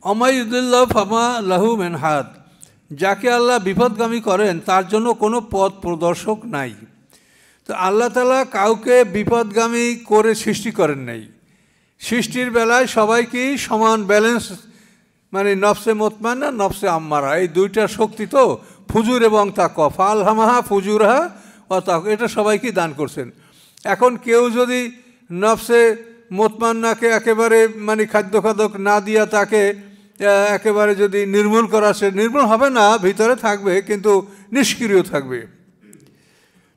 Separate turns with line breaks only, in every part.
অমায়ুদুল্লাহ ফামা লাহু মিন হাদ, যাকে আল্লাহ বিপদগামী করেন তার জন্য কোনো পথ প্রদর্শক নাই। তো আল্লাহ তাআলা কাউকে বিপদগামী করে সৃষ্টি করেন নাই। সৃষ্টির বেলায় সবাইকেই সমান ব্যালেন্স, মানে নফসে মুতমাইন্না, নফসে আম্মারা, এই দুইটা শক্তি তো, ফুজুর এবং তাকওয়া, ফালহামাহা ফুজুরহা ও তাকওয়া, এটা সবাইকেই দান করছেন। এখন কেউ যদি নফসে মুতমাইন্নাকে একেবারে মানে খাদ্য না দিয়া তাকে একেবারে যদি নির্মূল করা, সে নির্মূল হবে না, ভিতরে থাকবে কিন্তু নিষ্ক্রিয় থাকবে।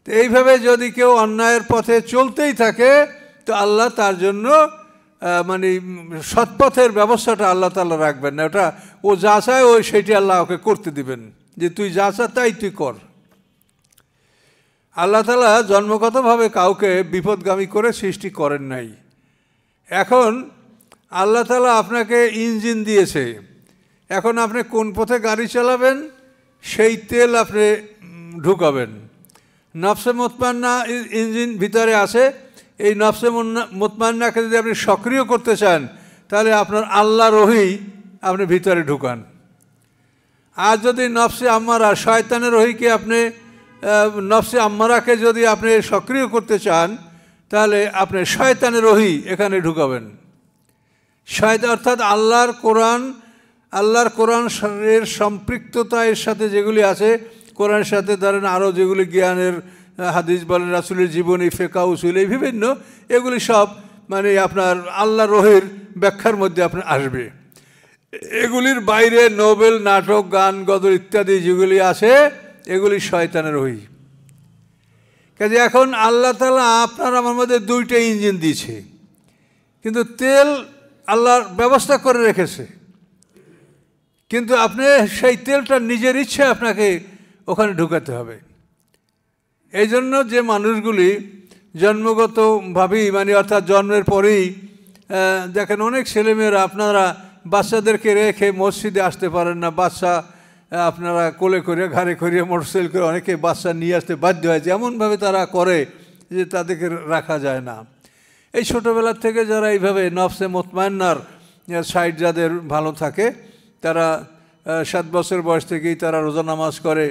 তো এইভাবে যদি কেউ অন্যায়ের পথে চলতেই থাকে তো আল্লাহ তার জন্য মানে সৎপথের ব্যবস্থাটা আল্লাহ তাআলা রাখবেন না। ওটা ও যা চায় ওই সেটি আল্লাহ ওকে করতে দিবেন, যে তুই যা চা তাই তুই কর। আল্লাহ তাআলা জন্মগতভাবে কাউকে বিপদগামী করে সৃষ্টি করেন নাই। এখন আল্লাহ তাআলা আপনাকে ইঞ্জিন দিয়েছে, এখন আপনি কোন পথে গাড়ি চালাবেন সেই তেল আপনি ঢুকাবেন। নফসে মুতমাইন্না ইঞ্জিন ভিতরে আছে, এই নফসে মুতমাইন্নাকে যদি আপনি সক্রিয় করতে চান তাহলে আপনার আল্লাহর ওহী আপনি ভিতরে ঢুকান। আর যদি নফসে আম্মারা, শয়তানের ওহীকে আপনি, নফসে আম্মারাকে যদি আপনি সক্রিয় করতে চান তাহলে আপনি শয়তানের ওহী এখানে ঢুকাবেন। শয়তান অর্থাৎ আল্লাহর কোরআন এর সম্পৃক্ততা এর সাথে যেগুলি আছে, কোরআনের সাথে ধরেন আরও যেগুলি জ্ঞানের হাদিস বলেন, রাসূলের জীবনী, ফিকহ, উসুল, এই বিভিন্ন এগুলি সব মানে আপনার আল্লাহর ওহীর ব্যাখ্যার মধ্যে আপনার আসবে। এগুলির বাইরে নোবেল, নাটক, গান, গজল ইত্যাদি যেগুলি আছে এগুলি শয়তানের ওহী। কাজে এখন আল্লাহ তাআলা আপনার আমার মধ্যে দুইটা ইঞ্জিন দিয়েছে, কিন্তু তেল আল্লাহর ব্যবস্থা করে রেখেছে, কিন্তু আপনি সেই তেলটা নিজের ইচ্ছে আপনাকে ওখানে ঢুকাতে হবে। এই জন্য যে মানুষগুলি জন্মগতভাবেই মানে অর্থাৎ জন্মের পরেই দেখেন অনেক ছেলেমেয়েরা, আপনারা বাচ্চাদেরকে রেখে মসজিদে আসতে পারেন না, বাচ্চা আপনারা কোলে করে ঘাড়ে করিয়ে মোটরসাইকেল করে অনেকে বাচ্চা নিয়ে আসতে বাধ্য হয়েছে, এমনভাবে তারা করে যে তাদেরকে রাখা যায় না। এই ছোটোবেলার থেকে যারা এইভাবে নফসে মুতমাইন্নার সাইড যাদের ভালো থাকে, তারা 7 বছর বয়স থেকেই তারা রোজা নামাজ করে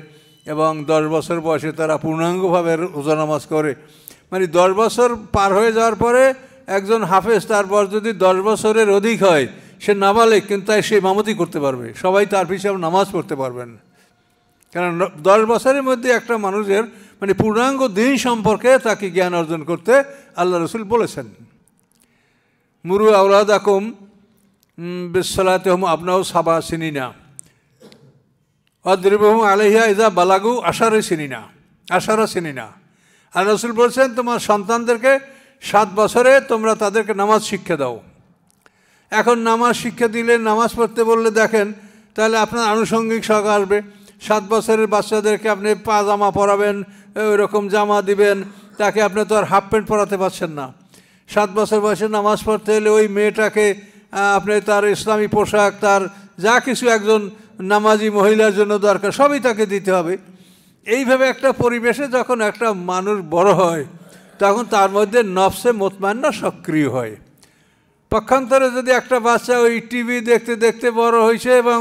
এবং 10 বছর বয়সে তারা পূর্ণাঙ্গভাবে রোজা নামাজ করে। মানে 10 বছর পার হয়ে যাওয়ার পরে একজন হাফেজ, তার বয়স যদি 10 বছরের অধিক হয়, সে নাবালেগ, কিন্তু তাই সে ইমামতি করতে পারবে, সবাই তার পিছনে নামাজ পড়তে পারবেন। কারণ 10 বছরের মধ্যে একটা মানুষের মানে পূর্ণাঙ্গ দিন সম্পর্কে তাকে জ্ঞান অর্জন করতে আল্লাহ রাসূল বলেছেন। মুরু আওলাদাকুম বিসসালাতি হুম আবনাউ সাবা সিনিনা ওয়াদরিবুহুম আলাইহা ইযা বালাগু আশারা সিনিনা। আর রাসূল বলছেন, তোমার সন্তানদেরকে 7 বছরে তোমরা তাদেরকে নামাজ শিক্ষা দাও। এখন নামাজ শিক্ষা দিলে, নামাজ পড়তে বললে দেখেন তাহলে আপনার আনুষঙ্গিক শখ আসবে। 7 বছরের বাচ্চাদেরকে আপনি পাজামা পরাবেন, ওই রকম জামা দিবেন, তাকে আপনি তো আর হাফ প্যান্ট পরাতে পারছেন না। 7 বছর বয়সে নামাজ পড়তে হলে ওই মেয়েটাকে আপনি তার ইসলামী পোশাক, তার যা কিছু একজন নামাজি মহিলার জন্য দরকার সবই তাকে দিতে হবে। এইভাবে একটা পরিবেশে যখন একটা মানুষ বড় হয় তখন তার মধ্যে নফসে মুতমাইন্না সক্রিয় হয়। পক্ষান্তরে যদি একটা বাচ্চা ওই টিভি দেখতে দেখতে বড় হয়েছে এবং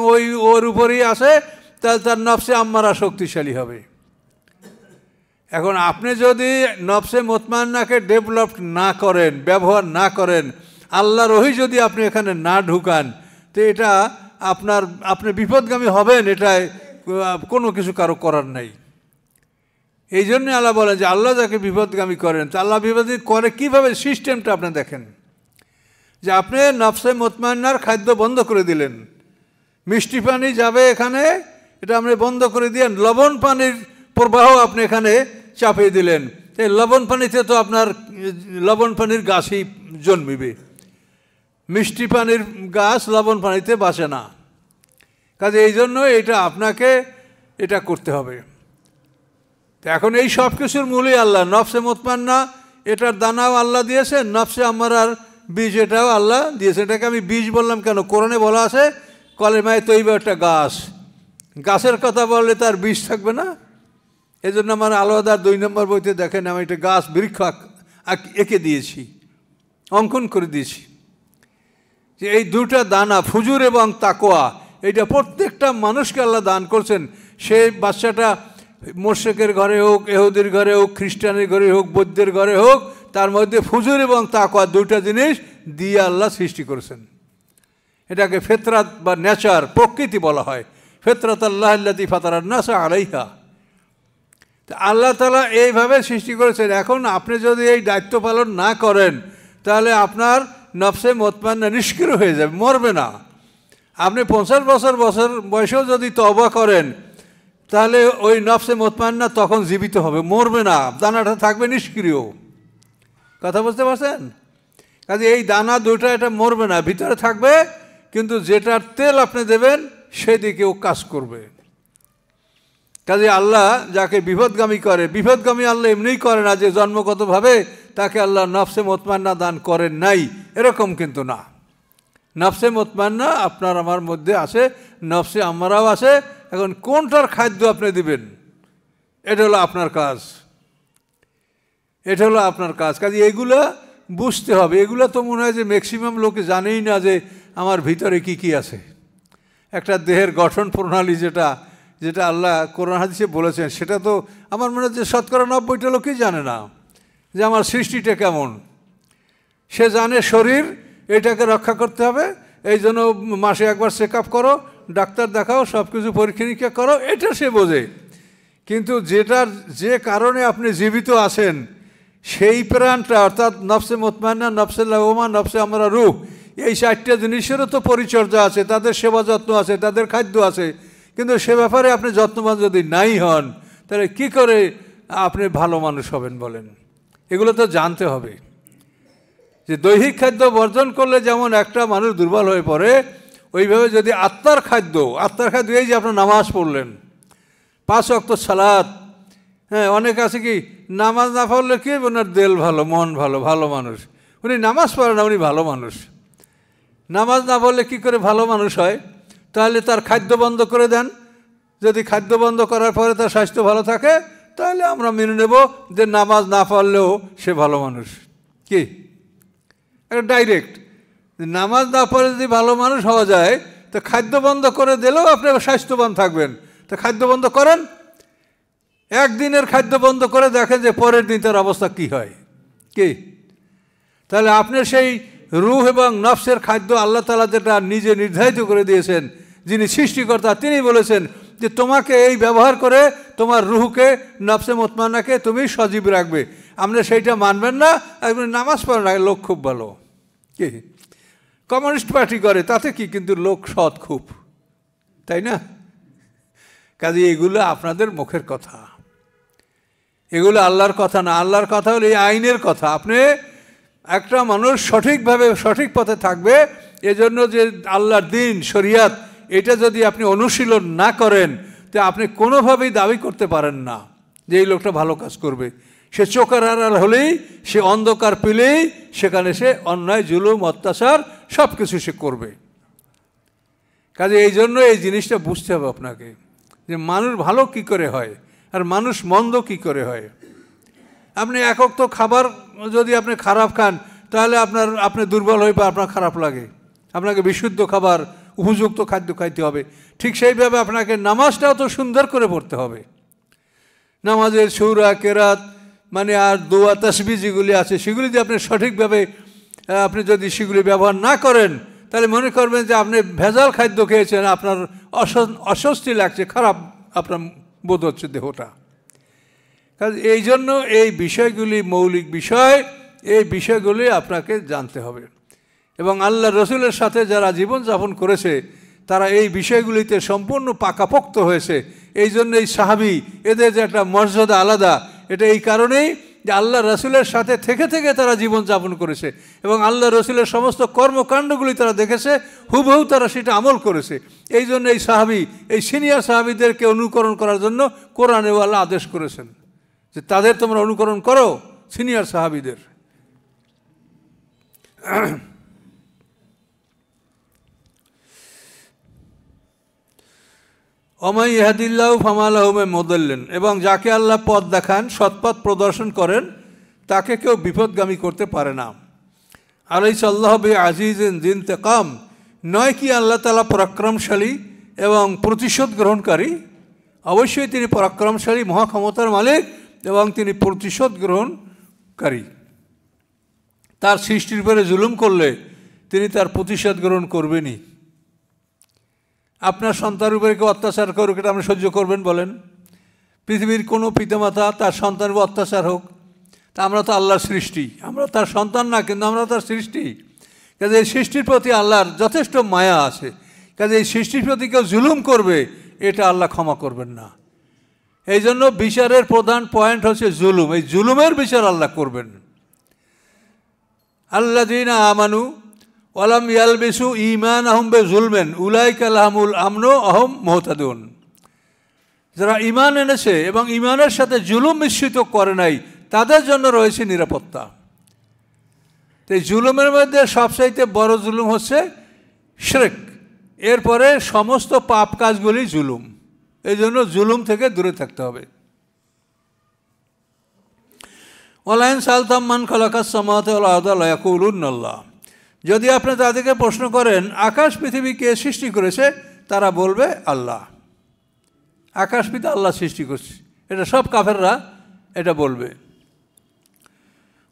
ওর উপরেই আসে, তাহলে তার নফসে আম্মারা শক্তিশালী হবে। এখন আপনি যদি নফসে মুতমাইন্নাকে ডেভেলপ না করেন, ব্যবহার না করেন, আল্লাহর ওহী যদি আপনি এখানে না ঢুকান, তো এটা আপনি বিপদগামী হবেন, এটাই কোনো কিছু কারো করার নাই। এই জন্যে আল্লাহ বলেন যে আল্লাহ যাকে বিপদগামী করেন, তা আল্লাহ বিপদগামী করে কীভাবে, সিস্টেমটা আপনি দেখেন। যে আপনি নফসে মুতমাইন্নার খাদ্য বন্ধ করে দিলেন, মিষ্টি পানি যাবে এখানে, এটা আপনি বন্ধ করে দিলেন। লবণ পানির প্রবাহ আপনি এখানে চাপিয়ে দিলেন, এই লবণ পানিতে তো আপনার লবণ পানির গাছই জন্মিবে, মিষ্টি পানির গাছ লবণ পানিতে বাঁচে না। কাজে এই জন্য এটা আপনাকে এটা করতে হবে। তো এখন এই সব কিছুর মূলই আল্লাহ। নফসে মুতমাইন্না এটার দানাও আল্লাহ দিয়েছেন, নফসে আম্মারার বীজ এটাও আল্লাহ দিয়েছে। এটাকে আমি বীজ বললাম কেন, কোরআনে বলা আছে কলেমায়ে তৈবা একটা গাছ, গাছের কথা বললে তার বীজ থাকবে না। এই জন্য আমার আলাদার 2 নম্বর বইতে দেখেন আমি একটা গাছ বৃক্ষ এঁকে দিয়েছি, অঙ্কন করে দিয়েছি। যে এই দুটা দানা ফুজুর এবং তাকওয়া, এটা প্রত্যেকটা মানুষকে আল্লাহ দান করছেন। সেই বাচ্চাটা মুশরিকের ঘরে হোক, ইহুদির ঘরে হোক, খ্রিস্টানের ঘরে হোক, বৌদ্ধের ঘরে হোক, তার মধ্যে ফুজুর এবং তাকওয়া দুটা জিনিস দিয়ে আল্লাহ সৃষ্টি করেছেন। এটাকে ফিতরাত বা নেচার, প্রকৃতি বলা হয়। ফিতরাত আল্লাহ আল্লাতী ফাতারান নাস আলাইহা। আল্লাহ তাআলা এইভাবে সৃষ্টি করেছেন। এখন আপনি যদি এই দায়িত্ব পালন না করেন, তাহলে আপনার নফসে মুতমাইন্না নিষ্ক্রিয় হয়ে যাবে, মরবে না। আপনি 50 বছর বয়সেও যদি তওবা করেন, তাহলে ওই নফসে মুতমাইন্না তখন জীবিত হবে, মরবে না, দানাটা থাকবে নিষ্ক্রিয়। কথা বুঝতে পারছেন? কাজে এই দানা দুটা, এটা মরবে না, ভিতরে থাকবে, কিন্তু যেটার তেল আপনি দেবেন সেদিকে ও কাজ করবে। কাজে আল্লাহ যাকে বিপদগামী করে, বিপদগামী আল্লাহ এমনিই করে না যে জন্মগতভাবে তাকে আল্লাহ নফসে মুতমাইন্না দান করেন নাই, এরকম কিন্তু না। নফসে মুতমাইন্না আপনার আমার মধ্যে আছে, নফসে আমারাও আছে। এখন কোনটার খাদ্য আপনি দিবেন, এটা হলো আপনার কাজ, এটা হলো আপনার কাজ। কাজে এগুলা বুঝতে হবে। এগুলো তো মনে হয় যে ম্যাক্সিমাম লোকে জানেই না যে আমার ভিতরে কি কি আছে। একটা দেহের গঠন প্রণালী যেটা আল্লাহ কোরআন হাদিসে বলেছেন, সেটা তো আমার মনে হয় যে 90% লোকই জানে না যে আমার সৃষ্টিটা কেমন। সে জানে শরীর, এটাকে রক্ষা করতে হবে, এই জন্য মাসে একবার চেক আপ করো, ডাক্তার দেখাও, সব কিছু পরীক্ষা নিরীক্ষা করো, এটা সে বোঝে। কিন্তু যে কারণে আপনি জীবিত আছেন, সেই প্রাণটা, অর্থাৎ নফসে মুতমাইন্না, নফসে লাওয়ামা, নফসে আমরা রূহ, এই 4টা জিনিসেরও তো পরিচর্যা আছে, তাদের সেবা যত্ন আছে, তাদের খাদ্য আছে। কিন্তু সে ব্যাপারে আপনি যত্নবান যদি নাই হন, তাহলে কি করে আপনি ভালো মানুষ হবেন বলেন? এগুলো তো জানতে হবে যে দৈহিক খাদ্য বর্জন করলে যেমন একটা মানুষ দুর্বল হয়ে পড়ে, ওইভাবে যদি আত্মার খাদ্য এই যে আপনার নামাজ পড়লেন, 5 ওয়াক্ত সালাত, হ্যাঁ, অনেক আছে কি নামাজ না পড়লে কি ওনার দিল ভালো, মন ভালো, ভালো মানুষ। উনি নামাজ পড়ে না, উনি ভালো মানুষ। নামাজ না পড়লে কী করে ভালো মানুষ হয়? তাহলে তার খাদ্য বন্ধ করে দেন। যদি খাদ্য বন্ধ করার পরে তার স্বাস্থ্য ভালো থাকে, তাহলে আমরা মেনে নেব যে নামাজ না পড়লেও সে ভালো মানুষ। কি একটা ডাইরেক্ট, নামাজ না পড়ে যদি ভালো মানুষ হওয়া যায়, তো খাদ্য বন্ধ করে দিলেও আপনি স্বাস্থ্যবান থাকবেন। তো খাদ্য বন্ধ করেন, একদিনের খাদ্য বন্ধ করে দেখেন যে পরের দিন তার অবস্থা কি হয়। কি তাহলে আপনার সেই রূহ এবং নফসের খাদ্য আল্লাহ তাআলা যেটা নিজে নির্ধারিত করে দিয়েছেন, যিনি সৃষ্টিকর্তা, তিনি বলেছেন যে তোমাকে এই ব্যবহার করে তোমার রূহকে, নফসে মুতমাইন্নাকে তুমি সজীব রাখবে। আপনি সেইটা মানবেন না, আপনি নামাজ পড়েন না, লোক খুব ভালো। কি কমিউনিস্ট পার্টি করে তাতে কি, কিন্তু লোক সৎ খুব, তাই না? কাজে এগুলো আপনাদের মুখের কথা, এগুলো আল্লাহর কথা না। আল্লাহর কথা হলো এই আইনের কথা। আপনি একটা মানুষ সঠিকভাবে সঠিক পথে থাকবে, এজন্য যে আল্লাহর দিন, শরিয়াত, এটা যদি আপনি অনুশীলন না করেন, তো আপনি কোনোভাবেই দাবি করতে পারেন না যে এই লোকটা ভালো কাজ করবে। সে চোখের আড়াল হলেই, সে অন্ধকার পেলেই সেখানে সে অন্যায়, জুলুম, অত্যাচার সব কিছু সে করবে। কাজে এই জন্য এই জিনিসটা বুঝতে হবে আপনাকে যে মানুষ ভালো কি করে হয় আর মানুষ মন্দ কি করে হয়। আপনি একক তো খাবার যদি আপনি খারাপ খান, তাহলে আপনি দুর্বল হয়ে পড়ে, আপনার খারাপ লাগে। আপনাকে বিশুদ্ধ খাবার, উপযুক্ত খাদ্য খাইতে হবে। ঠিক সেইভাবে আপনাকে নামাজটাও তো সুন্দর করে পড়তে হবে। নামাজের সূরা, কেরাত, মানে আর দোয়া, তাসবিহ যেগুলি আছে, সেগুলি যদি আপনি সঠিকভাবে আপনি যদি সেগুলি ব্যবহার না করেন, তাহলে মনে করবেন যে আপনি ভেজাল খাদ্য খেয়েছেন, আপনার অস্বস্তি লাগছে, খারাপ আপনার বোধ হচ্ছে দেহটা। কারণ এই জন্য এই বিষয়গুলি মৌলিক বিষয়, এই বিষয়গুলি আপনাকে জানতে হবে। এবং আল্লাহ রসুলের সাথে যারা জীবনযাপন করেছে, তারা এই বিষয়গুলিতে সম্পূর্ণ পাকাপোক্ত হয়েছে। এই জন্য এই সাহাবী, এদের যে একটা মর্যাদা আলাদা, এটা এই কারণেই যে আল্লাহ রসুলের সাথে থেকে থেকে তারা জীবনযাপন করেছে এবং আল্লাহ রসুলের সমস্ত কর্মকাণ্ডগুলি তারা দেখেছে, হুবহু তারা সেটা আমল করেছে। এই জন্য এই সাহাবী, এই সিনিয়র সাহাবীদেরকে অনুকরণ করার জন্য কোরআনে আল্লাহ আদেশ করেছেন যে তাদের তোমরা অনুকরণ করো, সিনিয়র সাহাবীদের। ওমাই ইহাদিল্লাহু ফামা লাহু মিন মুদিল্লিন, এবং যাকে আল্লাহ পথ দেখান, সৎপথ প্রদর্শন করেন, তাকে কেউ বিপদগামী করতে পারে না। আলাইসা আল্লাহ বি আজিজিন যিনতিকাম, নয় কি আল্লাহ তাআলা পরাক্রমশালী এবং প্রতিশোধ গ্রহণকারী? অবশ্যই তিনি পরাক্রমশালী, মহাক্ষমতার মালিক এবং তিনি প্রতিশোধ গ্রহণকারী। তার সৃষ্টির উপরে জুলুম করলে তিনি তার প্রতিশোধ গ্রহণ করবেনই। আপনার সন্তানের উপরে কেউ অত্যাচার করুক, এটা আপনি সহ্য করবেন বলেন? পৃথিবীর কোনো পিতামাতা তার সন্তানের উপর অত্যাচার হোক, তা আমরা তো আল্লাহর সৃষ্টি, আমরা তার সন্তান না, কিন্তু আমরা তার সৃষ্টি। কাজে এই সৃষ্টির প্রতি আল্লাহর যথেষ্ট মায়া আছে। কাজে এই সৃষ্টির প্রতি কেউ জুলুম করবে, এটা আল্লাহ ক্ষমা করবেন না। এই জন্য বিচারের প্রধান পয়েন্ট হচ্ছে জুলুম। এই জুলুমের বিচার আল্লাহ করবেন। আল্লাযীনা আমানু ওয়ালাম ইয়ালবিসু ঈমানাহুম বিযুলমিন উলাইকা লাহুমুল আমনু ওয়া হুম মুহতাদুন। যারা ঈমান এনেছে এবং ঈমানের সাথে জুলুম মিশ্রিত করে নাই, তাদের জন্য রয়েছে নিরাপত্তা। এই জুলুমের মধ্যে সবচাইতে বড় জুলুম হচ্ছে শিরক, এরপরে সমস্ত পাপ কাজগুলি জুলুম। এই জন্য জুলুম থেকে দূরে থাকতে হবে। ওয়ালাইন সালতাম মান খালাকাস সামাওয়াতি ওয়াল আরদা লায়াকুলুন্নাল্লাহ, যদি আপনি তাদেরকে প্রশ্ন করেন আকাশ পৃথিবী কে সৃষ্টি করেছে, তারা বলবে আল্লাহ। আকাশ পৃথিবী আল্লাহ সৃষ্টি করছে, এটা সব কাফেররা এটা বলবে।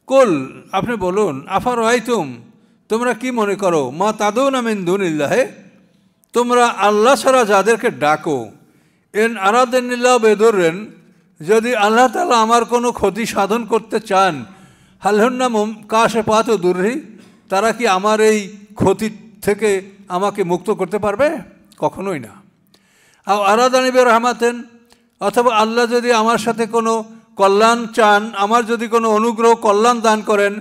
কুল, আপনি বলুন, আফারাআইতুম, তোমরা কি মনে করো, মা তাদুনা মিন দুনিল্লাহি, তোমরা আল্লাহ ছাড়া যাদেরকে ডাকো, ইন আরাদানিল্লাহু বিদুররিন, যদি আল্লাহ তাআলা আমার কোনো ক্ষতি সাধন করতে চান, হাল হুন্না কাশিফাতু দুররি, তারা কি আমার এই ক্ষতি থেকে আমাকে মুক্ত করতে পারবে? কখনোই না। আও আরাদানি বিরহমাতিন, অথবা আল্লাহ যদি আমার সাথে কোনো কল্যাণ চান, আমার যদি কোনো অনুগ্রহ কল্যাণ দান করেন,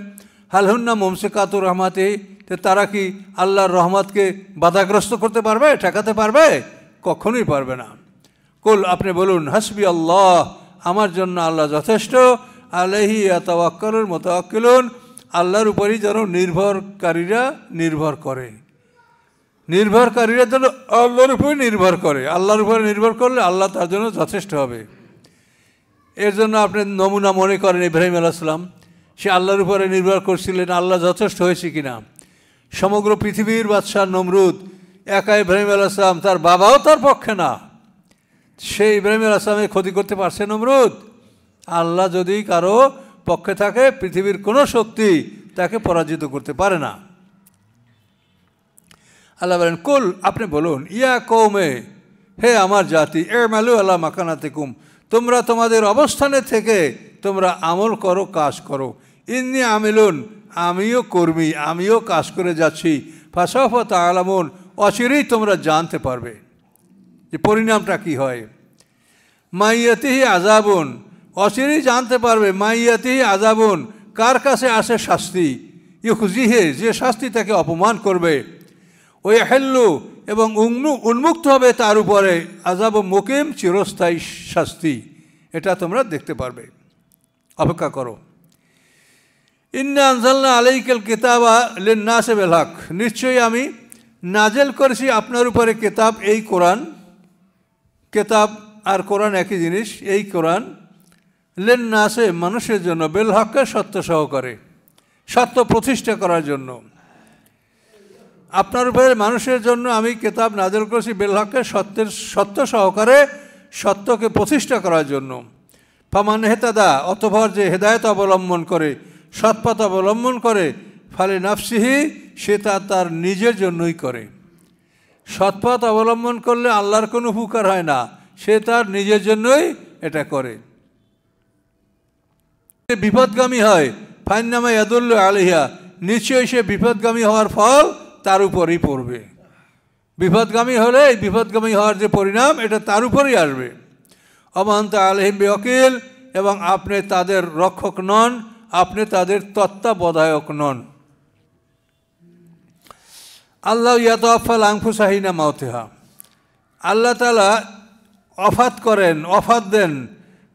হাল হুন্না মুমসিকাতুর রহমাতি, তো তারা কি আল্লাহর রহমতকে বাধাগ্রস্ত করতে পারবে, ঠেকাতে পারবে? কখনোই পারবে না। কুল, আপনি বলুন, হাসবি আল্লাহ, আমার জন্য আল্লাহ যথেষ্ট, আলাইহি ইয়াতাওয়াক্কালুল মুতাওয়াক্কিলুন, আল্লাহর উপরই যেন নির্ভরকারীরা নির্ভর করে। নির্ভরকারীরা যেন আল্লাহর উপরই নির্ভর করে। আল্লাহর উপরে নির্ভর করলে আল্লাহ তার জন্য যথেষ্ট হবে। এর জন্য আপনি নমুনা মনে করেন ইব্রাহিম আলাইহিস সালাম, সে আল্লাহর উপরে নির্ভর করছিলেন, আল্লাহ যথেষ্ট হয়েছে কিনা? সমগ্র পৃথিবীর বাদশাহ নমরুদ একা ইব্রাহিম আলাইহিস সালাম, তার বাবাও তার পক্ষে না, সে ইব্রাহিম আলাইহিস সালামের ক্ষতি করতে পারছে নমরুদ? আল্লাহ যদি কারো পক্ষে থাকে, পৃথিবীর কোনো শক্তি তাকে পরাজিত করতে পারে না। আল্লাহ বলেন, কুল, আপনি বলুন, ইয়া কওমে, হে আমার জাতি, ইমালু আলা মাকানাতিকুম, তোমরা তোমাদের অবস্থানে থেকে তোমরা আমল করো, কাজ করো। ইন্নী আমিলুন, আমিও কর্মী, আমিও কাজ করে যাচ্ছি। ফাসাউফা তা'লামুন, অচিরেই তোমরা জানতে পারবে যে পরিণামটা কি হয়। মাইয়াতিহি আযাবুন, অচিরেই জানতে পারবে, মাইয়াতিহি আযাবুন, কার কাছে আসে শাস্তি, ইউখজিহি, যে শাস্তি তাকে অপমান করবে, ওই হেল্লু, এবং উন্মুক্ত হবে তার উপরে, আযাব মুকিম, চিরস্থায়ী শাস্তি। এটা তোমরা দেখতে পারবে, অপেক্ষা করো। ইন্না আনজালনা আলাইকাল কিতাবা লিন-নাসি বিল হক, নিশ্চয়ই আমি নাজেল করেছি আপনার উপরে কিতাব, এই কোরআন। কিতাব আর কোরআন একই জিনিস। এই কোরআন লিন-নাসি, মানুষের জন্য, বিল হককে, সত্য সহকারে, সত্য প্রতিষ্ঠা করার জন্য। আপনার উপরে মানুষের জন্য আমি কিতাব নাজেল করেছি বিল হককে, সত্য সহকারে, সত্যকে প্রতিষ্ঠা করার জন্য। ফামান হেতাদা, অতঃপর যে হেদায়েত অবলম্বন করে, সৎপথ অবলম্বন করে, ফালি নাফসিহি, সে তার নিজের জন্যই করে। সৎপথ অবলম্বন করলে আল্লাহর কোনো উপকার হয় না, সে তার নিজের জন্যই এটা করে। বিপদগামী হয়, ফাইন্নামা ইয়াদুল্লু আলাইহা, নিশ্চয়ই সে বিপদগামী হওয়ার ফল তার উপরেই পড়বে। বিপদগামী হলে এই বিপদগামী হওয়ার যে পরিণাম, এটা তার উপরেই আসবে। অমান্ত আলাইহিম বিওয়াকিল, এবং আপনি তাদের রক্ষক নন, আপনি তাদের তত্ত্বাবধায়ক নন। আল্লাহ ইয়াতাওয়াফাল আনফুসা হিনা মাউতিহা, আল্লাহ তাআলা অফাত করেন, অফাত দেন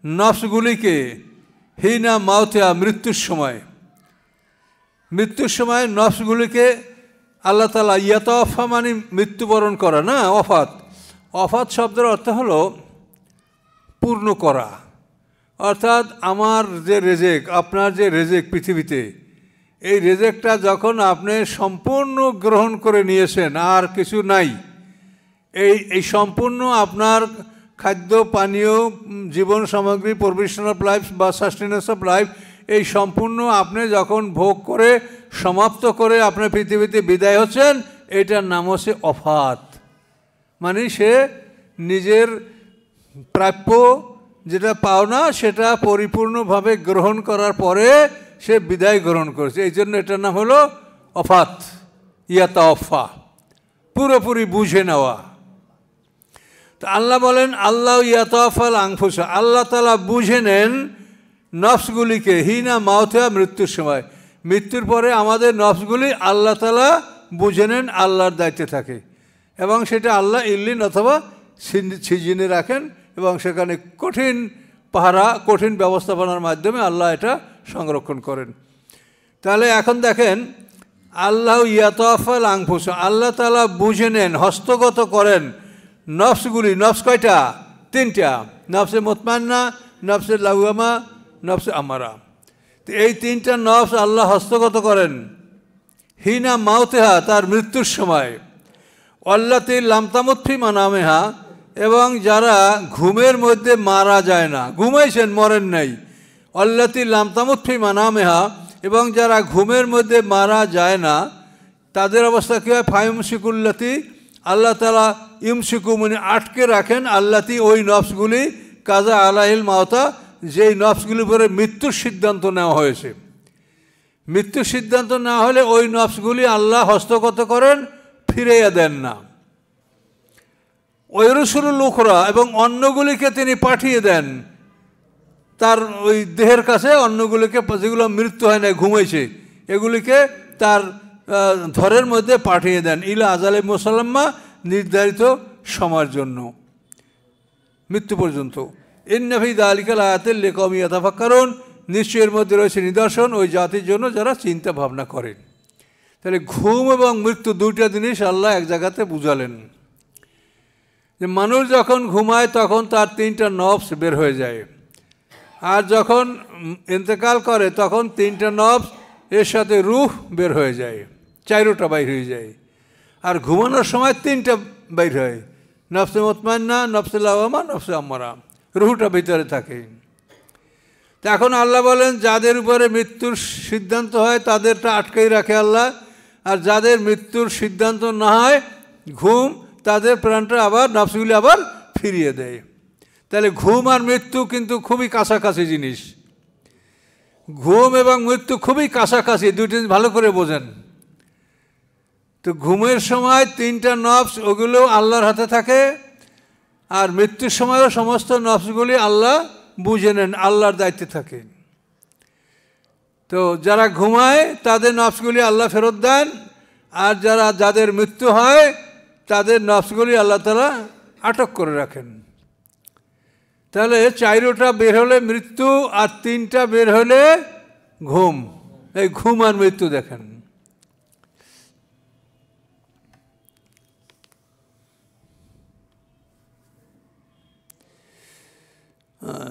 নফসগুলিকে, হিনা মাউতিহা, মৃত্যুর সময়। মৃত্যুর সময় নফসগুলিকে আল্লাহ তাআলা, ইয়াতাওয়াফা মানে মৃত্যুবরণ করা না, অফাত। অফাত শব্দের অর্থ হলো পূর্ণ করা। অর্থাৎ আমার যে রেজেক, আপনার যে রেজেক পৃথিবীতে, এই রিজিকটা যখন আপনি সম্পূর্ণ গ্রহণ করে নিয়েছেন, আর কিছু নাই, এই সম্পূর্ণ আপনার খাদ্য পানীয় জীবন সামগ্রী প্রভিশন অফ লাইফ বা সাস্টেনেন্স অফ লাইফ, এই সম্পূর্ণ আপনি যখন ভোগ করে সমাপ্ত করে আপনি পৃথিবীতে বিদায় হচ্ছেন, এটার নাম হচ্ছে অফাত। মানে সে নিজের প্রাপ্য যেটা পাওনা সেটা পরিপূর্ণভাবে গ্রহণ করার পরে সে বিদায় গ্রহণ করেছে, এই জন্য এটার নাম হলো অফাত, ইয়াতা অফা, পুরোপুরি বুঝে নেওয়া। তো আল্লাহ বলেন আল্লাহ ইয়াতাফাল আংফুসা, আল্লাহ তাআলা বুঝে নেন নফসগুলিকে, হিনা মাউথা, মৃত্যুর সময়। মৃত্যুর পরে আমাদের নফসগুলি আল্লাহ তাআলা বুঝে নেন, আল্লাহর দায়িত্বে থাকে, এবং সেটা আল্লাহ ইল্লিন অথবা সিজিনে রাখেন, এবং সেখানে কঠিন পাহারা, কঠিন ব্যবস্থাপনার মাধ্যমে আল্লাহ এটা সংরক্ষণ করেন। তাহলে এখন দেখেন, আল্লাহ ইয়াতাফাল আংফুসা, আল্লাহ তাআলা বুঝে নেন, হস্তগত করেন নফসগুলি। নফস কয়টা? তিনটা, নফসে মুতমাইন্না, নফসে লাওয়ামা, নফসে আমারা। তো এই তিনটা নফস আল্লাহ হস্তগত করেন হিনা মাউতেহা, তার মৃত্যুর সময়, অল্লাতি লামতামুৎফি মানামেহা, এবং যারা ঘুমের মধ্যে মারা যায় না, ঘুমাইছেন মরেন নাই, অল্লাতি লামতামুৎফি মানামেহা, এবং যারা ঘুমের মধ্যে মারা যায় না তাদের অবস্থা কী হয়? ফায়ুমসিকুল্লাতি, আল্লাহ তাআলা ইমসিকু মানে আটকে রাখেন, আল্লাতি ওই নফসগুলি, কাজা আলাহিল মাওতা, যেই নফসগুলির উপরে মৃত্যুর সিদ্ধান্ত নেওয়া হয়েছে। মৃত্যুর সিদ্ধান্ত না হলে ওই নফসগুলি আল্লাহ হস্তগত করেন, ফিরাইয়া দেন না। ওই রসুলুল উখরা, এবং অন্যগুলিকে তিনি পাঠিয়ে দেন তার ওই দেহের কাছে, অন্যগুলিকে যেগুলো মৃত্যু হয় না, ঘুমাইছে, এগুলিকে তার ধরের মধ্যে পাঠিয়ে দেন ইলা আজালে মুসাল্লাম্মা, নির্ধারিত সময়ের জন্য, মৃত্যু পর্যন্ত। ইন্না ফি যালিকা লাআয়াতিন লিকাওমিন ইয়াতাফাক্কারুন, নিশ্চয়ের মধ্যে রয়েছে নিদর্শন ওই জাতির জন্য যারা চিন্তা ভাবনা করেন। তাহলে ঘুম এবং মৃত্যু দুইটা জিনিস আল্লাহ এক জায়গাতে বুঝালেন, যে মানুষ যখন ঘুমায় তখন তার তিনটা নফস বের হয়ে যায়, আর যখন ইন্তেকাল করে তখন তিনটা নফস এর সাথে রূহ বের হয়ে যায়, চারোটা বাইর হয়ে যায়। আর ঘুমানোর সময় তিনটা বাইর হয়, নফসে মুতমাইন্না, নফসে লাওয়ামা, নফসে আম্মারা, রুহটা ভিতরে থাকে। তো এখন আল্লাহ বলেন যাদের উপরে মৃত্যুর সিদ্ধান্ত হয় তাদেরটা আটকেই রাখে আল্লাহ, আর যাদের মৃত্যুর সিদ্ধান্ত না হয় ঘুম, তাদের প্রাণটা আবার নফসগুলি আবার ফিরিয়ে দেয়। তাহলে ঘুম আর মৃত্যু কিন্তু খুবই কাছাকাছি জিনিস, ঘুম এবং মৃত্যু খুবই কাছাকাছি, দুইটি ভালো করে বোঝেন। তো ঘুমের সময় তিনটা নফস ওগুলো আল্লাহর হাতে থাকে, আর মৃত্যুর সময়ও সমস্ত নফসগুলি আল্লাহ বুঝে নেন, আল্লাহর দায়িত্বে থাকে। তো যারা ঘুমায় তাদের নফসগুলি আল্লাহ ফেরত দেন, আর যাদের মৃত্যু হয় তাদের নফসগুলি আল্লাহ তাআলা আটক করে রাখেন। তাহলে চারোটা বের হলে মৃত্যু, আর তিনটা বের হলে ঘুম। এই ঘুম আর মৃত্যু দেখেন।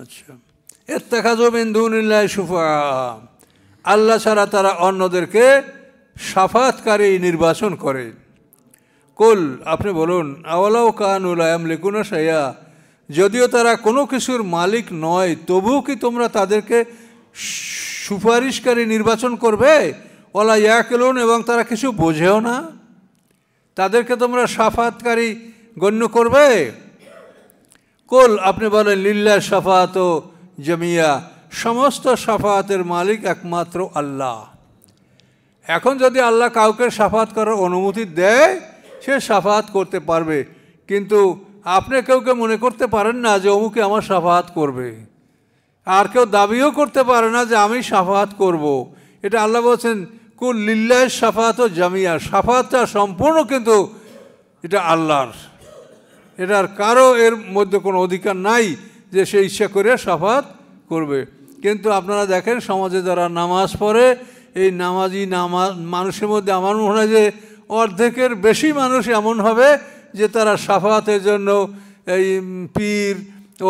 আচ্ছা, ইত্তাখাযু মিন দুনিল্লাহি শুফাআ, আল্লাহ ছাড়া তারা অন্যদেরকে শাফাতকারী নির্বাচন করে। কুল, আপনি বলুন, আওয়ালাউ কানু লা ইয়ামলিকুনা শাইআ, যদিও তারা কোনো কিছুর মালিক নয় তবুও কি তোমরা তাদেরকে সুপারিশকারী নির্বাচন করবে? ওয়ালা ইয়াকিলুন, এবং তারা কিছু বোঝেও না, তাদেরকে তোমরা শাফাতকারী গণ্য করবে? কুল, আপনি বলেন, লিল্লাহ শাফাত জামিয়া, সমস্ত শাফাতের মালিক একমাত্র আল্লাহ। এখন যদি আল্লাহ কাউকে শাফাত করার অনুমতি দেয় সে শাফাত করতে পারবে, কিন্তু আপনি কেউকে মনে করতে পারেন না যে অমুকে আমার শাফাত করবে, আর কেউ দাবিও করতে পারে না যে আমি শাফাত করব। এটা আল্লাহ বলছেন কুল লিল্লাহ শাফাত জামিয়া, শাফাতটা সম্পূর্ণ কিন্তু এটা আল্লাহর, এটার কারো এর মধ্যে কোনো অধিকার নাই যে সে ইচ্ছা করে শাফাত করবে। কিন্তু আপনারা দেখেন সমাজে যারা নামাজ পড়ে, এই নামাজি মানুষের মধ্যে আমার মনে হয় যে অর্ধেকের বেশি মানুষ এমন হবে যে তারা শাফাতের জন্য এই পীর,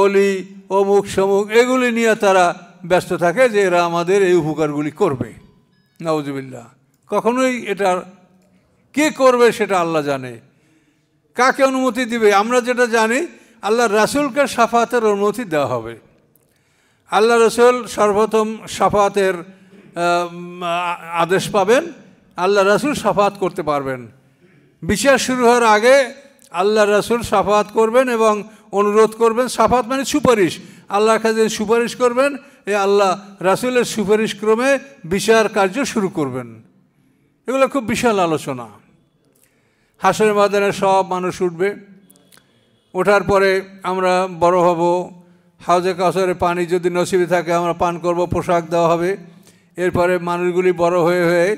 অলি, অমুক সমুক এগুলি নিয়ে তারা ব্যস্ত থাকে যে এরা আমাদের এই উপকারগুলি করবে। নাউজুবিল্লাহ। কখনোই এটা কে করবে সেটা আল্লাহ জানে, কাকে অনুমতি দিবে। আমরা যেটা জানি আল্লাহ রাসূলকে শাফাতের অনুমতি দেওয়া হবে। আল্লাহ রসুল সর্বপ্রথম শাফাতের আদেশ পাবেন, আল্লাহ রাসূল শাফাত করতে পারবেন। বিচার শুরু হওয়ার আগে আল্লাহ রাসূল শাফাত করবেন এবং অনুরোধ করবেন। শাফাত মানে সুপারিশ, আল্লাহর কাছে সুপারিশ করবেন, এই আল্লাহ রাসূলের সুপারিশ ক্রমে বিচার কার্য শুরু করবেন। এগুলো খুব বিশাল আলোচনা। হাসরের ময়দানে সব মানুষ উঠবে, ওঠার পরে আমরা বড় হব, হাউজে কাউসারের পানি যদি নসিবে থাকে আমরা পান করব, পোশাক দেওয়া হবে। এরপরে মানুষগুলি বড় হয়ে হয়ে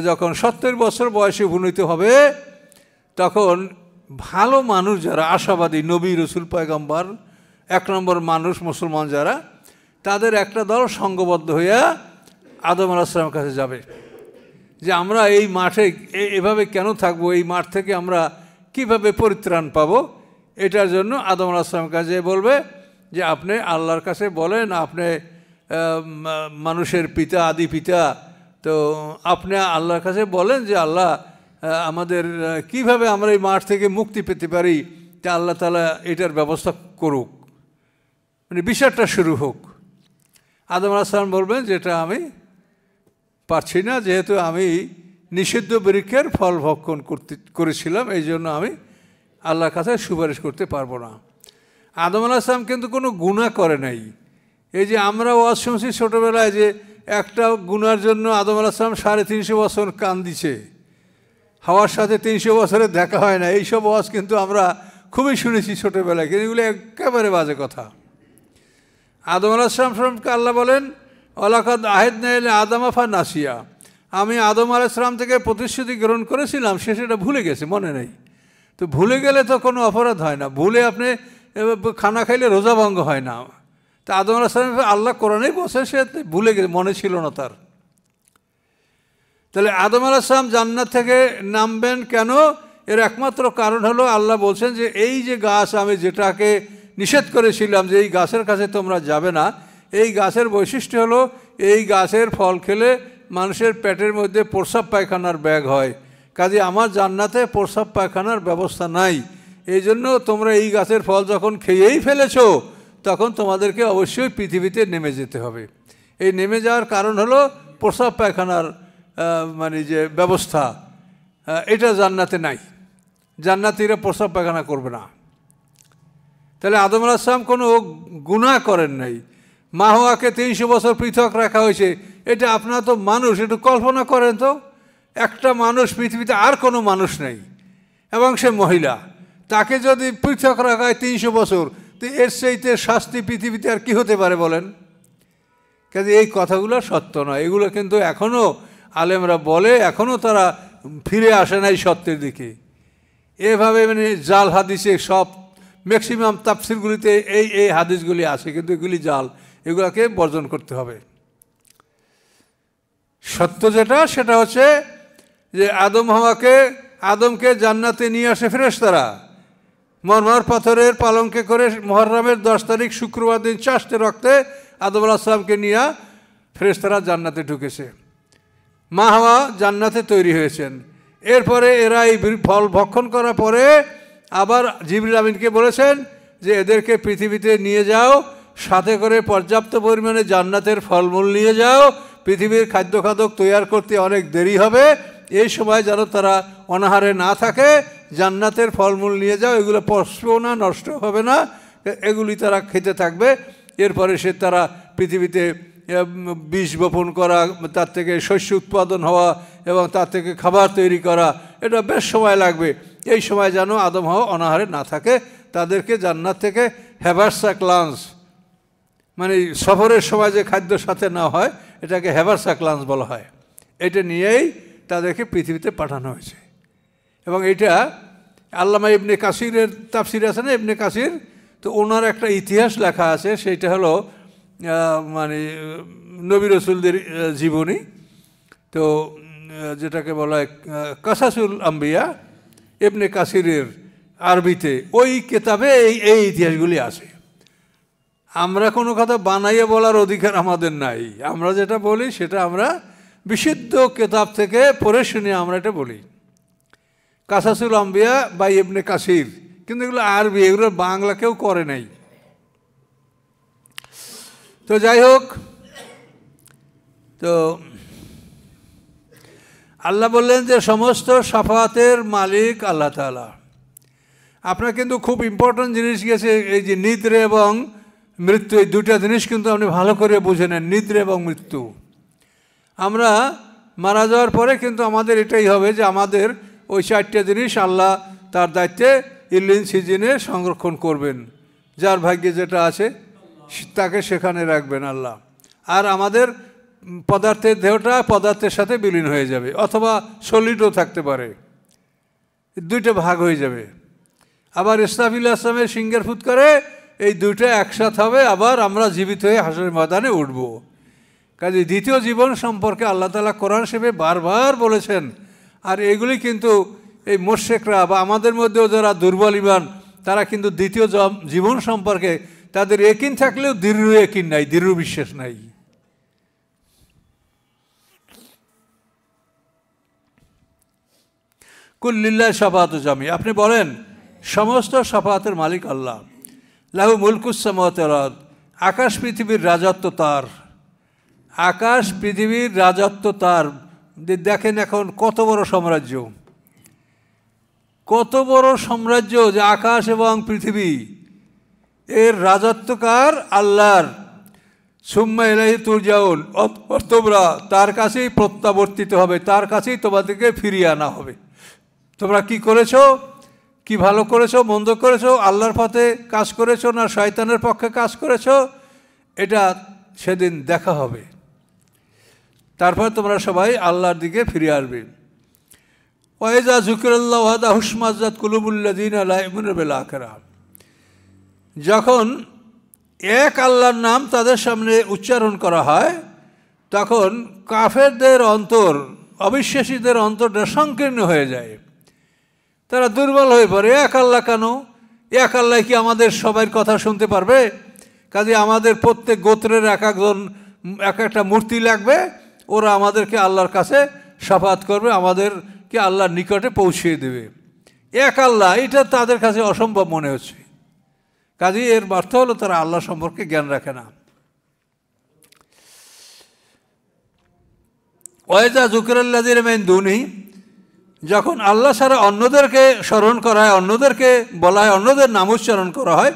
যখন 70 বছর বয়সে উপনীত হবে, তখন ভালো মানুষ যারা আশাবাদী, নবী রসুল পয়গম্বর 1 নম্বর মানুষ মুসলমান যারা, তাদের একটা দল সঙ্গবদ্ধ হইয়া আদম আলাইহিস সালামের কাছে যাবে যে আমরা এই মাঠে এভাবে কেন থাকবো, এই মাঠ থেকে আমরা কিভাবে পরিত্রাণ পাবো। এটার জন্য আদম আলাইহিস সালামের কাছে বলবে যে আপনি আল্লাহর কাছে বলেন, আপনি মানুষের পিতা, আদি পিতা, তো আপনি আল্লাহর কাছে বলেন যে আল্লাহ আমাদের কিভাবে আমরা এই মাঠ থেকে মুক্তি পেতে পারি, তা আল্লাহ তাআলা এটার ব্যবস্থা করুক, মানে বিচারটা শুরু হোক। আদম আলাইহিস সালাম বলবেন যেটা আমি পারছি না, যেহেতু আমি নিষিদ্ধ বৃক্ষের ফল ভক্ষণ করেছিলাম, এই জন্য আমি আল্লাহর কাছে সুপারিশ করতে পারবো না। আদম আলাইহিস সালাম কিন্তু কোনো গুনাহ করে নাই। এই যে আমরা ওয়াজ শুনছি ছোটোবেলায় যে একটা গুনার জন্য আদম আলাইহিস সালাম 350 বছর কান্দিছে, হাওয়ার সাথে 300 বছরে দেখা হয় না, এইসব ওয়াজ কিন্তু আমরা খুবই শুনেছি ছোটোবেলায়, কিন্তু এগুলো একেবারে বাজে কথা। আদম আলাইহিস সালামকে আল্লাহ বলেন ওয়ালাকাদ আহাদনা ইলা আদমা ফানাসিয়া, আমি আদম আলাইহিস সালাম থেকে প্রতিশ্রুতি গ্রহণ করেছিলাম, সে সেটা ভুলে গেছে, মনে নেই। তো ভুলে গেলে তো কোনো অপরাধ হয় না, ভুলে আপনি খানা খাইলে রোজা ভঙ্গ হয় না। তা আদম আলাইহিস সালাম আল্লাহ কোরআনেই বলছে সে ভুলে গেছে, মনে ছিল না তার। তাহলে আদম আলাইহিস সালাম জান্নাত থেকে নামবেন কেন, এর একমাত্র কারণ হলো আল্লাহ বলছেন যে এই যে গাছ আমি যেটাকে নিষেধ করেছিলাম যে এই গাছের কাছে তোমরা যাবে না, এই গাছের বৈশিষ্ট্য হলো এই গাছের ফল খেলে মানুষের পেটের মধ্যে প্রস্রাব পায়খানার ব্যাগ হয়, কাজে আমার জান্নাতে প্রস্রাব পায়খানার ব্যবস্থা নাই। এই জন্য তোমরা এই গাছের ফল যখন খেয়েই ফেলেছো, তখন তোমাদেরকে অবশ্যই পৃথিবীতে নেমে যেতে হবে। এই নেমে যাওয়ার কারণ হলো প্রস্রাব পায়খানার মানে যে ব্যবস্থা, এটা জান্নাতে নাই, জান্নাতীরা প্রস্রাব পায়খানা করবে না। তাহলে আদম আলাইহিস সালাম কোনো গুনাহ করেন নাই। মা হাওয়াকে 300 বছর পৃথক রাখা হয়েছে, এটা আপনারা তো মানুষ, একটু কল্পনা করেন তো, একটা মানুষ পৃথিবীতে আর কোনো মানুষ নেই এবং সে মহিলা, তাকে যদি পৃথক রাখা হয় 300 বছর, তো এর চাইতে শাস্তি পৃথিবীতে আর কি হতে পারে বলেন? কাজে এই কথাগুলো সত্য নয়, এগুলো কিন্তু এখনও আলেমরা বলে, এখনও তারা ফিরে আসে নাই সত্যের দিকে। এভাবে মানে জাল হাদিসে সব ম্যাক্সিমাম তাফসিরগুলিতে এই হাদিসগুলি আছে, কিন্তু এগুলি জাল, এগুলোকে বর্জন করতে হবে। সত্য যেটা সেটা হচ্ছে যে আদমকে জান্নাতে নিয়ে আসে ফেরেশতারা, মরমর পাথরের পালঙ্কে করে মুহররমের 10 তারিখ শুক্রবার দিন চাষতে রক্তে আদম আলাইহিস সালামকে নিয়ে ফেরেশতারা জান্নাতে ঢুকেছে। মা হাওয়া জান্নাতে তৈরি হয়েছেন। এরপরে এরা এই ফল ভক্ষণ করার পরে আবার জিবরিল আমিনকে বলেছেন যে এদেরকে পৃথিবীতে নিয়ে যাও, সাথে করে পর্যাপ্ত পরিমাণে জান্নাতের ফলমূল নিয়ে যাও, পৃথিবীর খাদ্য তৈরি করতে অনেক দেরি হবে, এই সময় যেন তারা অনাহারে না থাকে, জান্নাতের ফলমূল নিয়ে যাও, এগুলো পচবেও না, নষ্ট হবে না, এগুলি তারা খেতে থাকবে। এরপরে তারা পৃথিবীতে বীজ বপন করা, তার থেকে শস্য উৎপাদন হওয়া এবং তার থেকে খাবার তৈরি করা, এটা বেশ সময় লাগবে। এই সময় যেন আদম হাওয়া অনাহারে না থাকে, তাদেরকে জান্নাত থেকে হ্যাভারসাক লাঞ্চ, মানে সফরের সময় যে খাদ্য সাথে না হয় এটাকে হ্যাভারসাক লাঞ্চ বলা হয়, এটা নিয়েই তাদেরকে পৃথিবীতে পাঠানো হয়েছে। এবং এটা আল্লামা ইবনে কাসিরের তাফসির আছে না, ইবনে কাসির, তো ওনার একটা ইতিহাস লেখা আছে, সেইটা হলো মানে নবী রসুলদের জীবনী, তো যেটাকে বলা হয় কাসাসুল আম্বিয়া, ইবনে কাসিরের আরবিতে ওই কিতাবে এই ইতিহাসগুলি আছে। আমরা কোনো কথা বানাইয়ে বলার অধিকার আমাদের নাই, আমরা যেটা বলি সেটা আমরা বিশুদ্ধ কিতাব থেকে পড়ে শুনে আমরা এটা বলি। কাসাসুল আম্বিয়া বা ইবনে কাসির, কিন্তু এগুলো আরবি, এগুলো বাংলা কেউ করে নাই। তো যাই হোক, তো আল্লাহ বললেন যে সমস্ত সাফাতের মালিক আল্লাহ তাআলা। আপনার কিন্তু খুব ইম্পর্ট্যান্ট জিনিস গেছে, এই যে নিদ্রা এবং মৃত্যু, এই দুটা জিনিস কিন্তু আপনি ভালো করে বুঝে নেন, নিদ্রা এবং মৃত্যু। আমরা মারা যাওয়ার পরে কিন্তু আমাদের এটাই হবে যে আমাদের ওই 4টে জিনিস আল্লাহ তার দায়িত্বে ইল্লিন সিজিনে সংরক্ষণ করবেন। যার ভাগ্যে যেটা আছে তাকে সেখানে রাখবেন আল্লাহ। আর আমাদের পদার্থের দেহটা পদার্থের সাথে বিলীন হয়ে যাবে, অথবা সলিডও থাকতে পারে, দুইটা ভাগ হয়ে যাবে। আবার ইসরাফিল আসলামের সিংহের ফুৎকারে এই দুইটা একসাথে হবে, আবার আমরা জীবিত হয়ে হাসরের ময়দানে উঠব। কাজে দ্বিতীয় জীবন সম্পর্কে আল্লাহ তাআলা কোরআন শরীফে বারবার বলেছেন। আর এগুলি কিন্তু এই মুশরিকরা বা আমাদের মধ্যেও যারা দুর্বল ঈমান, তারা কিন্তু দ্বিতীয় জীবন সম্পর্কে তাদের ইয়াকিন থাকলেও দৃঢ় ইয়াকিন নাই, দৃঢ় বিশ্বাস নাই। কুল লিল্লাহি শাফাআতু জামি, আপনি বলেন সমস্ত শাফাআতের মালিক আল্লাহ। লাহু মুলকুস সামাওয়াতি ওয়াল আরদ, আকাশ পৃথিবীর রাজত্ব তার। আকাশ পৃথিবীর রাজত্ব তার। দেখেন এখন কত বড় সাম্রাজ্য, কত বড় সাম্রাজ্য যে আকাশ এবং পৃথিবী, এর রাজত্বকার আল্লাহর। সুম্মা ইলাইহি তুরজাউন, তোমরা তার কাছেই প্রত্যাবর্তিত হবে, তার কাছেই তোমাদেরকে ফিরিয়ে আনা হবে। তোমরা কি করেছো, কি ভালো করেছো, মন্দ করেছো, আল্লাহর পথে কাজ করেছো না শয়তানের পক্ষে কাজ করেছো, এটা সেদিন দেখা হবে। তারপর তোমরা সবাই আল্লাহর দিকে ফিরে আসবে। ওয়াইজা যুকিরাল্লাহু ওয়াহদাহু ইশমাজ্জাত কুলুবুল্লাযিনা লা ইউমিনুনা বিল আখিরাহ, যখন এক আল্লাহর নাম তাদের সামনে উচ্চারণ করা হয়, তখন কাফেরদের অন্তর, অবিশ্বাসীদের অন্তরটা সংকীর্ণ হয়ে যায়। তারা দুর্বল হয়ে পড়ে, এক আল্লাহ কেন, এক আল্লাহ কি আমাদের সবার কথা শুনতে পারবে? কাজে আমাদের প্রত্যেক গোত্রের এক একজন এক একটা মূর্তি লাগবে, ওরা আমাদেরকে আল্লাহর কাছে শাফাত করবে, আমাদেরকে আল্লাহর নিকটে পৌঁছিয়ে দেবে। এক আল্লাহ, এটা তাদের কাছে অসম্ভব মনে হচ্ছে। কাজে এর অর্থ হলো তারা আল্লাহ সম্পর্কে জ্ঞান রাখে না। ওয়াইজা যুকিরাল্লাযিনা মিন দুনিহি, যখন আল্লাহ ছাড়া অন্যদেরকে স্মরণ করা হয়, অন্যদেরকে বলা হয়, অন্যদের নাম উচ্চারণ করা হয়,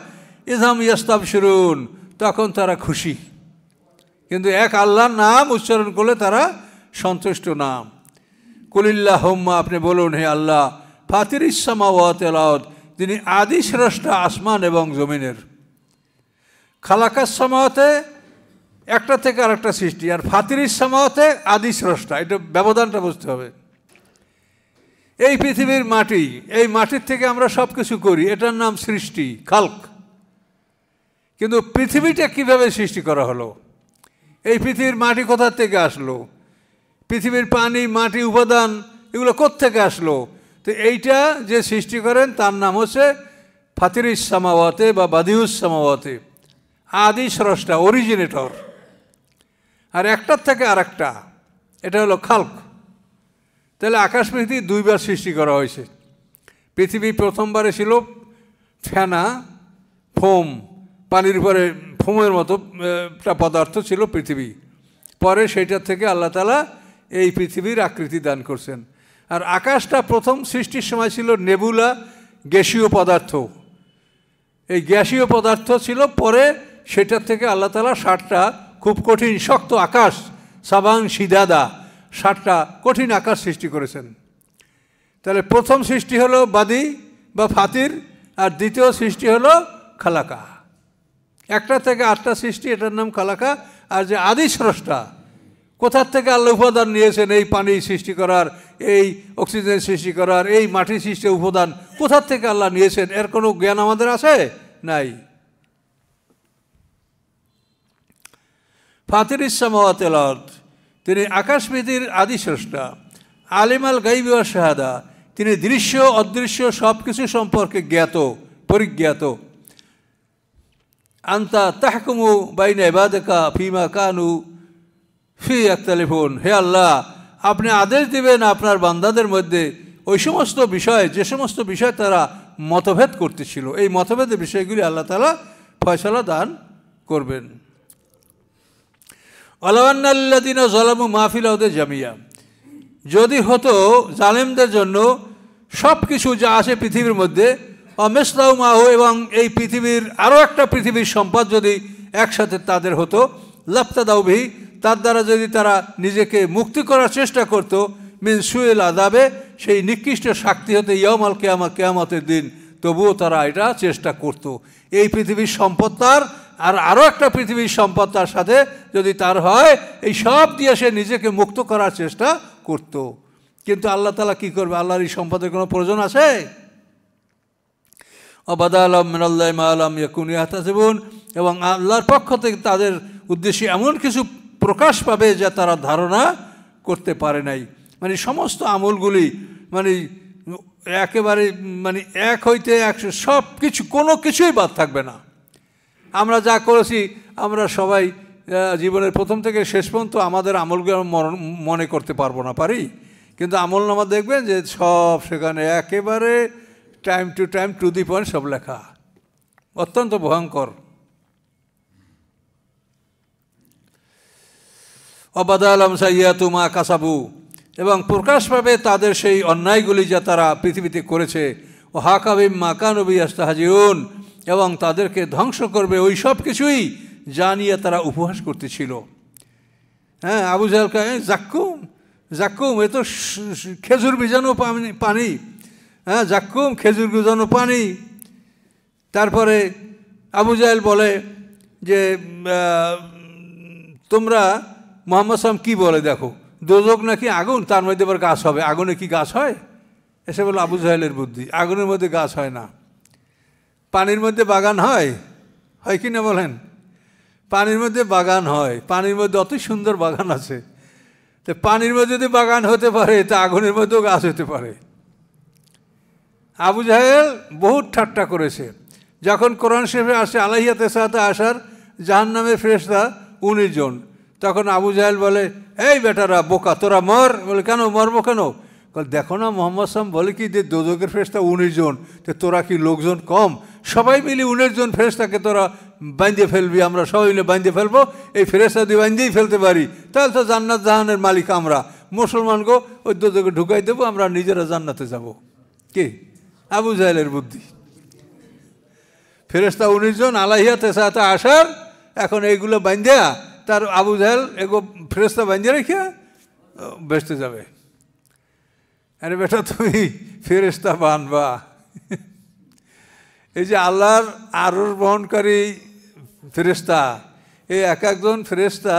ইযহাম ইয়াস্তাবশিরুন, তখন তারা খুশি। কিন্তু এক আল্লাহর নাম উচ্চারণ করলে তারা সন্তুষ্ট না। কুলিল্লাহুম্মা, আপনি বলুন হে আল্লাহ, ফাতিরিস সামাওয়াতি ওয়াল আরদ, তিনি আদি স্রষ্টা আসমান এবং জমিনের। খালাকাস সামাওয়াতে একটা থেকে আরেকটা সৃষ্টি, আর ফাতিরিস সামাওয়াতে আদি স্রষ্টা, এটা ব্যবধানটা বুঝতে হবে। এই পৃথিবীর মাটি, এই মাটির থেকে আমরা সব কিছু করি, এটার নাম সৃষ্টি, খালক। কিন্তু পৃথিবীটা কিভাবে সৃষ্টি করা হলো? এই পৃথিবীর মাটি কোথা থেকে আসলো? পৃথিবীর পানি, মাটি, উপাদান এগুলো কোত্থেকে আসলো? তো এইটা যে সৃষ্টি করেন তার নাম হচ্ছে ফাতিরিস সামাওয়াতে বা বাদিউস সামাওয়াতে, আদি স্রষ্টা, অরিজিনেটর। আর একটার থেকে আরেকটা, এটা হলো খালক। তাহলে আকাশ পৃথিবী দুইবার সৃষ্টি করা হয়েছে। পৃথিবী প্রথমবারে ছিল ফেনা, ফোম, পানির উপরে ফোমের মতো একটা পদার্থ ছিল পৃথিবী। পরে সেইটার থেকে আল্লাহ তাআলা এই পৃথিবীর আকৃতি দান করছেন। আর আকাশটা প্রথম সৃষ্টির সময় ছিল নেবুলা, গ্যাসীয় পদার্থ। এই গ্যাসীয় পদার্থ ছিল, পরে সেটার থেকে আল্লাহ তাআলা 7টা খুব কঠিন শক্ত আকাশ, সাবাং সিদাদা, 7টা কঠিন আকাশ সৃষ্টি করেছেন। তাহলে প্রথম সৃষ্টি হলো বাদি বা ফাতির, আর দ্বিতীয় সৃষ্টি হলো খালাকা। একটা থেকে 8টা সৃষ্টি, এটার নাম খালাকা। আর যে আদি স্রষ্টা, কোথার থেকে আল্লাহ উপাদান নিয়েছেন এই পানি সৃষ্টি করার, এই অক্সিজেন সৃষ্টি করার, এই মাটি সৃষ্টির উপাদান কোথার থেকে আল্লাহ নিয়েছেন, এর কোনো জ্ঞান আমাদের আছে? নাই। ফাতিরিস সামাওয়াতি ওয়াল আরদ, তিনি আকাশ পৃথিবীর আদি স্রষ্টা। আলিমাল গায়বি ওয়াশ শাহাদা, তিনি দৃশ্য অদৃশ্য সব কিছু সম্পর্কে জ্ঞাত, পরিজ্ঞাত। আনতা তাহকুমু বাইনা ইবাদিকা ফিমা কানু ফি ইয়াখতালিফুন, হে আল্লাহ আপনি আদেশ দিবেন আপনার বান্দাদের মধ্যে ওই সমস্ত বিষয়, যে সমস্ত বিষয় তারা মতভেদ করতেছিল, এই মতভেদের বিষয়গুলি আল্লাহ তাআলা ফয়সালা দান করবেন। আল্লাযীনা যালামু মা ফিল আরদি জামিয়া, যদি হতো জালেমদের জন্য সব কিছু যা আছে পৃথিবীর মধ্যে, অমিসলাহু মাহু, এবং এই পৃথিবীর আরও একটা পৃথিবীর সম্পদ যদি একসাথে তাদের হতো, লাফতাদাউ বিহি, তার দ্বারা যদি তারা নিজেকে মুক্তি করার চেষ্টা করত, মিন সুইল আযাবে, সেই নিকৃষ্ট শাস্তি হতে ইয়াউমাল কিয়ামা, কিয়ামতের দিন, তবুও তারা এটা চেষ্টা করত। এই পৃথিবীর সম্পদ তার, আর আরও একটা পৃথিবীর সম্পদ তার সাথে যদি তার হয়, এই সব দিয়ে সে নিজেকে মুক্ত করার চেষ্টা করত। কিন্তু আল্লাহ তাআলা কী করবে? আল্লাহর এই সম্পদের কোনো প্রয়োজন আছে? অবাদা আলম মিনাল্লাহি মা লাম ইয়াকুনু ইয়াহতাসিবুন, এবং আল্লাহর পক্ষ থেকে তাদের উদ্দেশ্যে এমন কিছু প্রকাশ পাবে যা তারা ধারণা করতে পারে নাই। মানে সমস্ত আমলগুলি মানে একেবারে মানে এক হইতে 100, সব কিছু, কোনো কিছুই বাদ থাকবে না। আমরা যা করেছি আমরা সবাই জীবনের প্রথম থেকে শেষ পর্যন্ত আমাদের আমলগুলো মনে করতে পারবো না, পারি, কিন্তু আমলনামা দেখবেন যে সব সেখানে একেবারে time to time, to the point সব লেখা, অত্যন্ত ভয়ঙ্কর। অবাদা আলম সাইয়াতু মা কাসাবু, এবং প্রকাশ পাবে তাদের সেই অন্যায়গুলি যা তারা পৃথিবীতে করেছে। ও হাকাবিম মা কানু বিহি ইস্তাহজিউন, এবং তাদেরকে ধ্বংস করবে ওই সব কিছুই যা নিয়ে তারা উপহাস করতেছিল। হ্যাঁ, আবু জাহেল কয় জাক্কুম, জাক্কুম, এ তো খেজুর ভিজানো পানি, হ্যাঁ, জাক্কুম, খেজুর ভিজানো পানি। তারপরে আবু জাহেল বলে যে তোমরা মুহাম্মদ সাল্লাল্লাহু আলাইহি ওয়াসাল্লাম কী বলে দেখো, দোজখ নাকি আগুন, তার মধ্যে আবার গাছ হবে, আগুনে কি গাছ হয়? এসে বলো আবু জাহেলের বুদ্ধি, আগুনের মধ্যে গাছ হয় না। পানির মধ্যে বাগান হয়, হয় কি না বলেন? পানির মধ্যে বাগান হয়, পানির মধ্যে অত সুন্দর বাগান আছে। তো পানির মধ্যে যদি বাগান হতে পারে, তা আগুনের মধ্যেও গাছ হতে পারে। আবু জাহেল বহুত ঠাট্টা করেছে। যখন কোরআন শরীফে আসে আলাইহিয়া তেসাআতা আশার জাহান্নামের ফেরেশতা 19 জন, তখন আবু জাহেল বলে এই বেটারা বোকা, তোরা মর। বলে কেন মরবো কেন? দেখো না মুহাম্মদ সাল্লাল্লাহু আলাইহি ওয়াসাল্লাম বলে কি যে দোজখের ফেরেশতা 19 জন, তো তোরা কি লোকজন কম? সবাই মিলে 19 জন ফেরেশতাকে তোরা বাঁধে ফেলবি, আমরা সবাই মিলে বাঁধে ফেলবো। এই ফেরেশতা দিয়ে বাঁধেই ফেলতে পারি, তাহলে তো জান্নাত জাহান্নামের মালিক আমরা। মুসলমানকে ওই দোজখে ঢুকাই দেবো, আমরা নিজেরা জান্নাতে যাব। কি আবু জাহেলের বুদ্ধি! ফেরেশতা 19 জন আলাইহিয়া তেসাআতা আশার, এখন এইগুলো বাঁধা তার আবু জাহেল এগো ফেরেশতা বাঁধে রেখে বেসতে যাবে। আরে বেটা, তুমি ফেরেশতা বানবা? এই যে আল্লাহর আরশ বহনকারী ফেরেশতা, এই এক একজন ফেরেশতা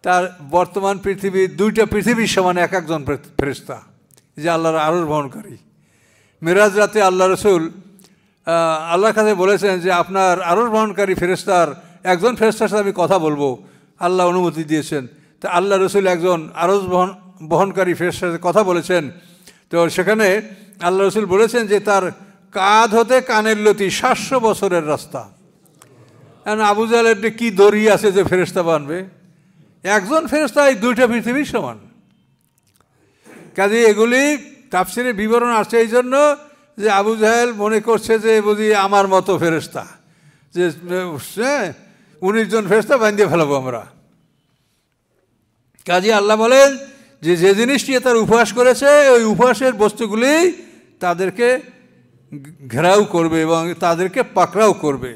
তার বর্তমান পৃথিবীর 2টা পৃথিবীর সমান এক একজন ফেরেশতা, যে আল্লাহর আরশ বহনকারী। মেরাজ রাতে আল্লাহ রসুল আল্লাহর কাছে বলেছেন যে আপনার আরশ বহনকারী ফেরেশতার একজন ফেরেশতার সাথে আমি কথা বলবো, আল্লাহ অনুমতি দিয়েছেন। তা আল্লাহ রসুল একজন আরশ বহনকারী ফেরেশতার সাথে কথা বলেছেন। তো সেখানে আল্লাহ রসুল বলেছেন যে তার কাঁধ হতে কানের লতি 700 বছরের রাস্তা। এখন আবু জাহেলের কি দড়ি আছে যে ফেরেশতা বানবে? একজন ফেরেশতা এই 2টা পৃথিবীর সমান। কাজে এগুলি তাফসিরে বিবরণ আসছে এই জন্য যে আবু জাহেল মনে করছে যে বুঝি আমার মতো ফেরেশতা, যে 19 জন ফেরেশতা বাঁধিয়ে ফেলাবো আমরা। কাজে আল্লাহ বলেন যে যে জিনিসটি তার উপহাস করেছে, ওই উপহাসের বস্তুগুলি তাদেরকে ঘেরাও করবে এবং তাদেরকে পাকড়াও করবে।